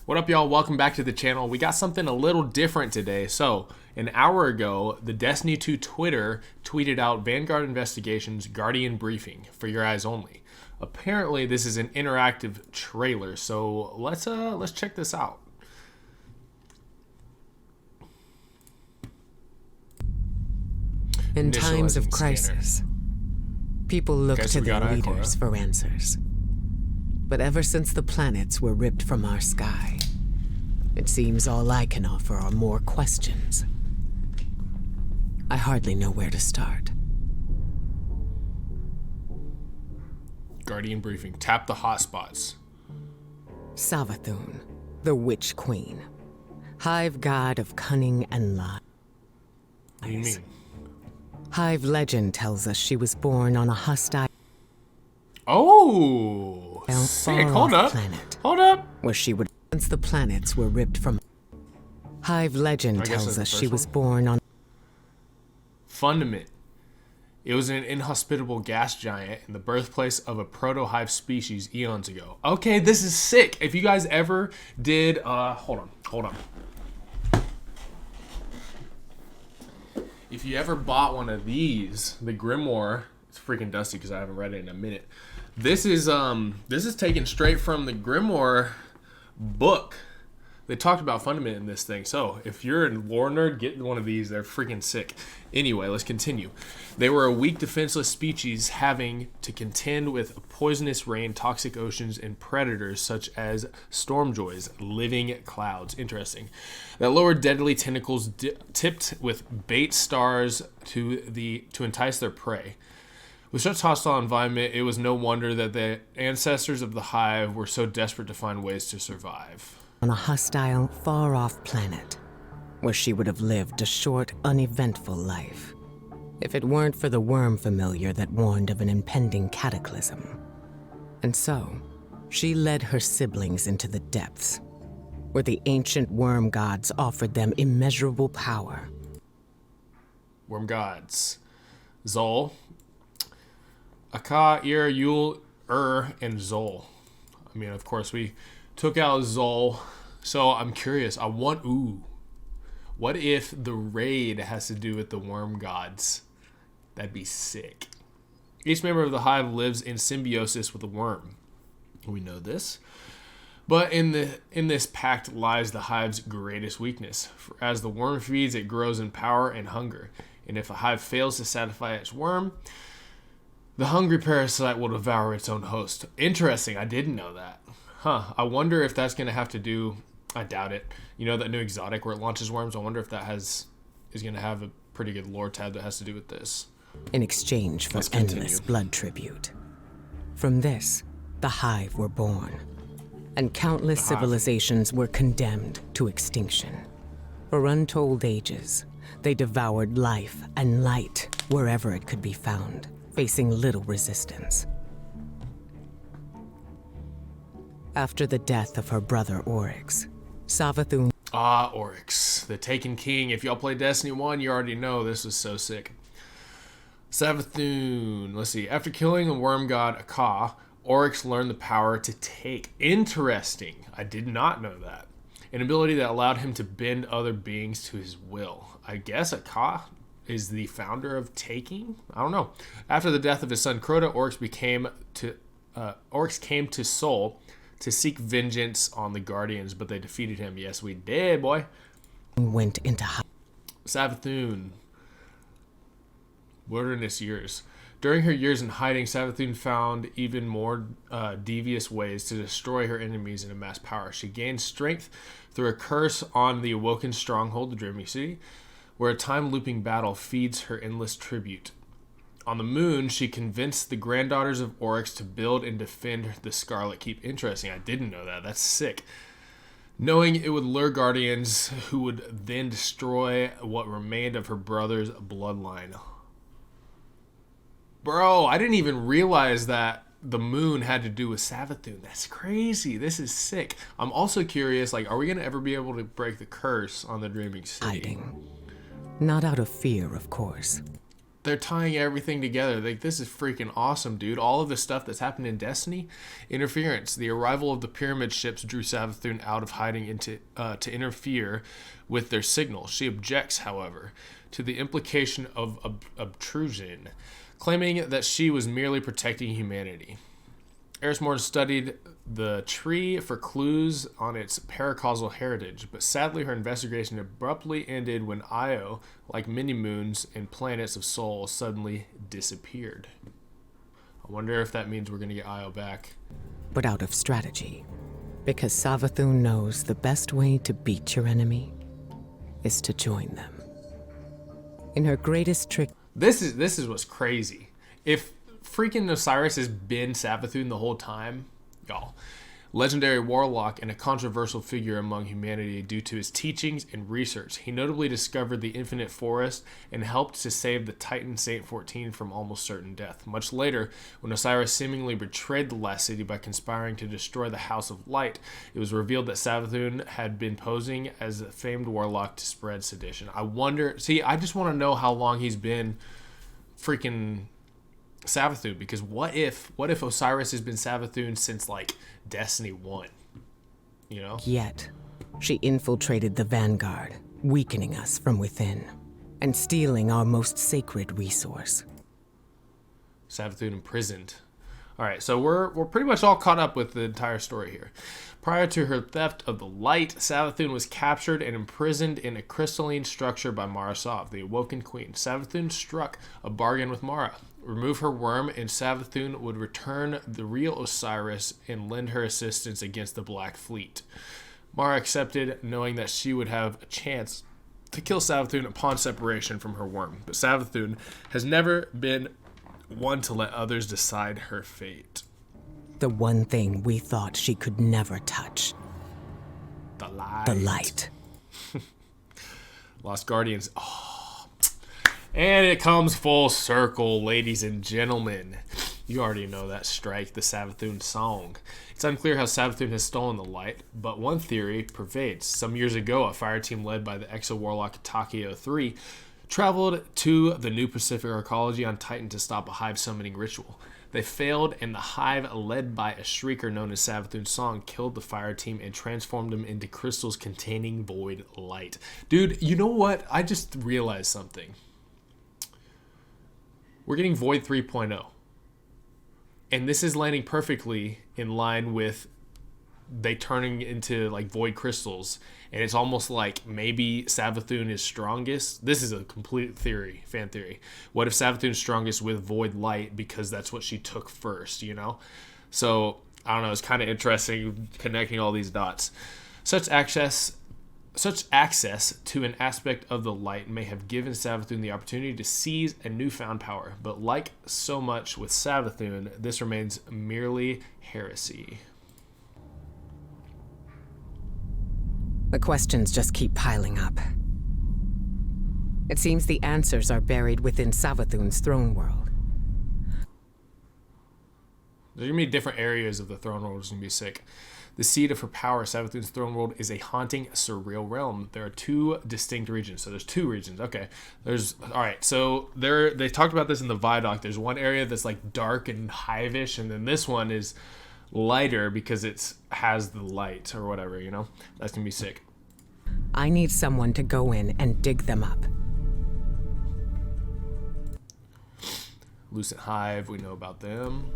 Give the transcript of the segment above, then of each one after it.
What up, y'all? Welcome back to the channel. We got something a little different today. So, an hour ago, the Destiny 2 Twitter tweeted out Vanguard Investigations Guardian Briefing for your eyes only. Apparently, this is an interactive trailer, so let's check this out. In times of Initializing crisis, people look Okay, so to we their got leaders Ikora. for answers. But ever since the planets were ripped from our sky, it seems all I can offer are more questions. I hardly know where to start. Guardian Briefing. Tap the hotspots. Savathun, the Witch Queen, Hive God of cunning and lies. What do you mean? Hive legend tells us she was born on a hostile Oh, sick. far-off Hold up. planet, Hold up. where she would since the planets were ripped from. Hive legend I guess that's tells the us she first was one. born on Fundament. It was an inhospitable gas giant and the birthplace of a proto-hive species eons ago. Okay, this is sick. If you guys ever did, hold on. If you ever bought one of these, the Grimoire, it's freaking dusty because I haven't read it in a minute. This is taken straight from the Grimoire book. They talked about Fundament in this thing. So if you're a lore nerd, get one of these. They're freaking sick. Anyway, let's continue. They were a weak, defenseless species having to contend with a poisonous rain, toxic oceans, and predators such as stormjoys, living clouds. Interesting. That lowered deadly tentacles tipped with bait stars to entice their prey. With such hostile environment, it was no wonder that the ancestors of the Hive were so desperate to find ways to survive. a hostile, far-off planet, where she would have lived a short, uneventful life, if it weren't for the worm familiar that warned of an impending cataclysm. And so, she led her siblings into the depths, where the ancient worm gods offered them immeasurable power. Worm gods. Zol. Aka, Ir, Yul, and Zol. I mean, of course, we took out Zol. So I'm curious. What if the raid has to do with the worm gods? That'd be sick. Each member of the Hive lives in symbiosis with a worm. We know this. But in this pact lies the Hive's greatest weakness. For as the worm feeds, it grows in power and hunger. And if a Hive fails to satisfy its worm, the hungry parasite will devour its own host. Interesting. I didn't know that. I wonder if that's going to have to do... I doubt it. You know that new exotic where it launches worms? I wonder if that is going to have a pretty good lore tab that has to do with this. In exchange for Let's continue. endless blood tribute. From this, the Hive were born, and countless civilizations were condemned to extinction. For untold ages, they devoured life and light wherever it could be found, facing little resistance. After the death of her brother Oryx, Savathun Oryx, the Taken King. If y'all play Destiny 1, you already know this was so sick. Savathun. Let's see. After killing the worm god Aka, Oryx learned the power to take. Interesting. I did not know that. An ability that allowed him to bend other beings to his will. I guess Aka is the founder of taking? I don't know. After the death of his son Crota, Oryx came to Sol to seek vengeance on the Guardians, but they defeated him. Yes, we did, boy. went into Savathun. Wilderness years. During her years in hiding, Savathun found even more devious ways to destroy her enemies and amass power. She gained strength through a curse on the awoken stronghold, the Dreaming City, where a time-looping battle feeds her endless tribute. On the moon, she convinced the granddaughters of Oryx to build and defend the Scarlet Keep. Interesting. I didn't know that. That's sick. Knowing it would lure guardians who would then destroy what remained of her brother's bloodline. Bro, I didn't even realize that the moon had to do with Savathun. That's crazy. This is sick. I'm also curious, like, are we going to ever be able to break the curse on the Dreaming City? hiding. Not out of fear, of course, they're tying everything together. Like, this is freaking awesome, dude. All of the stuff that's happened in Destiny. Interference. The arrival of the pyramid ships drew Savathun out of hiding to interfere with their signal. She objects, however, to the implication of obtrusion, claiming that she was merely protecting humanity. Eris Morn studied the tree for clues on its paracausal heritage, but sadly her investigation abruptly ended when Io, like mini-moons and planets of Sol, suddenly disappeared. I wonder if that means we're going to get Io back. But out of strategy. Because Savathun knows the best way to beat your enemy is to join them. In her greatest trick... This is what's crazy. If freaking Osiris has been Savathun the whole time, y'all, legendary warlock and a controversial figure among humanity due to his teachings and research. He notably discovered the Infinite Forest and helped to save the Titan Saint 14 from almost certain death. Much later, when Osiris seemingly betrayed the last city by conspiring to destroy the House of Light, it was revealed that Savathun had been posing as a famed warlock to spread sedition. I wonder, I just want to know how long he's been freaking Savathun, because what if Osiris has been Savathun since like Destiny 1, you know? Yet, she infiltrated the Vanguard, weakening us from within, and stealing our most sacred resource. Savathun imprisoned. Alright, so we're pretty much all caught up with the entire story here. Prior to her theft of the light, Savathun was captured and imprisoned in a crystalline structure by Mara Sov, the Awoken Queen. Savathun struck a bargain with Mara. Remove her worm, and Savathun would return the real Osiris and lend her assistance against the Black Fleet. Mara accepted, knowing that she would have a chance to kill Savathun upon separation from her worm. But Savathun has never been one to let others decide her fate. The one thing we thought she could never touch. The light. The light. Lost Guardians. Oh. And it comes full circle, ladies and gentlemen. You already know that strike, the Savathun song. It's unclear how Savathun has stolen the light, but one theory pervades. Some years ago, a fire team led by the exo-warlock Takeo 3 traveled to the New Pacific Arcology on Titan to stop a hive summoning ritual. They failed, and the hive, led by a shrieker known as Savathun Song, killed the fire team and transformed them into crystals containing void light. Dude, you know what? I just realized something. We're getting Void 3.0. And this is landing perfectly in line with they turning into like void crystals. And it's almost like maybe Savathun is strongest. This is a complete theory, fan theory. What if Savathun's strongest with void light because that's what she took first, you know? So, I don't know, it's kind of interesting connecting all these dots. Such access to an aspect of the light may have given Savathun the opportunity to seize a newfound power, but like so much with Savathun, this remains merely heresy. The questions just keep piling up. It seems the answers are buried within Savathun's throne world. There's going to be different areas of the throne world, which is going to be sick. The seat of her power, Savathun's throne world, is a haunting, surreal realm. There are two distinct regions. So there's two regions. Okay. Alright, so they talked about this in the Vidoc. There's one area that's like dark and hive-ish, and then this one is lighter because it has the light or whatever, you know? That's going to be sick. I need someone to go in and dig them up. Lucent Hive, we know about them.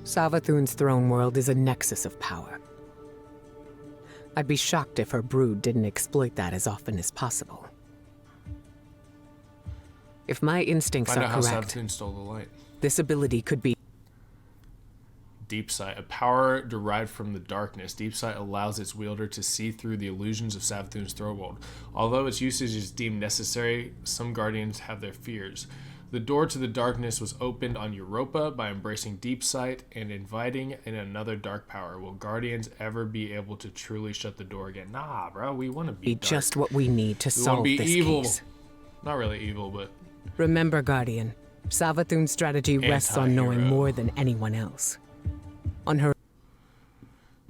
Savathun's throne world is a nexus of power. I'd be shocked if her brood didn't exploit that as often as possible. If my instincts Find are out correct, how Savathun stole the light. this ability could be Deep Sight, a power derived from the darkness. Deep Sight allows its wielder to see through the illusions of Savathun's throne world. Although its usage is deemed necessary, some guardians have their fears. The door to the darkness was opened on Europa by embracing Deep Sight and inviting in another dark power. Will guardians ever be able to truly shut the door again? Nah, bro, we want to be dark. just what we need to We want solve to be this evil. case. Not really evil, but Remember, Guardian, Savathun's strategy rests on knowing Anti-hero. more than anyone else. On her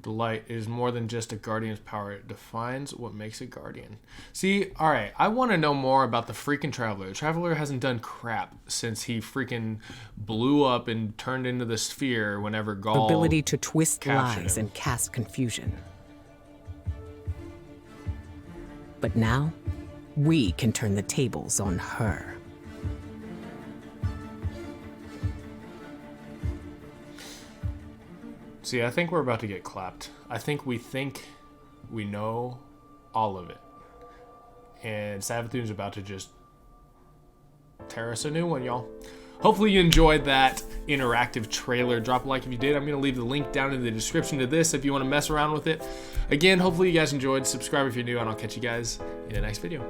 The light is more than just a guardian's power. It defines what makes a guardian. See, all right, I want to know more about the freaking Traveler. The Traveler hasn't done crap since he freaking blew up and turned into the sphere whenever Gaul Ability to twist captured lies him. and cast confusion. But now, we can turn the tables on her. See, I think we're about to get clapped. I think we know all of it. And Savathun's about to just tear us a new one, y'all. Hopefully you enjoyed that interactive trailer. Drop a like if you did. I'm going to leave the link down in the description to this if you want to mess around with it. Again, hopefully you guys enjoyed. Subscribe if you're new, and I'll catch you guys in the next video.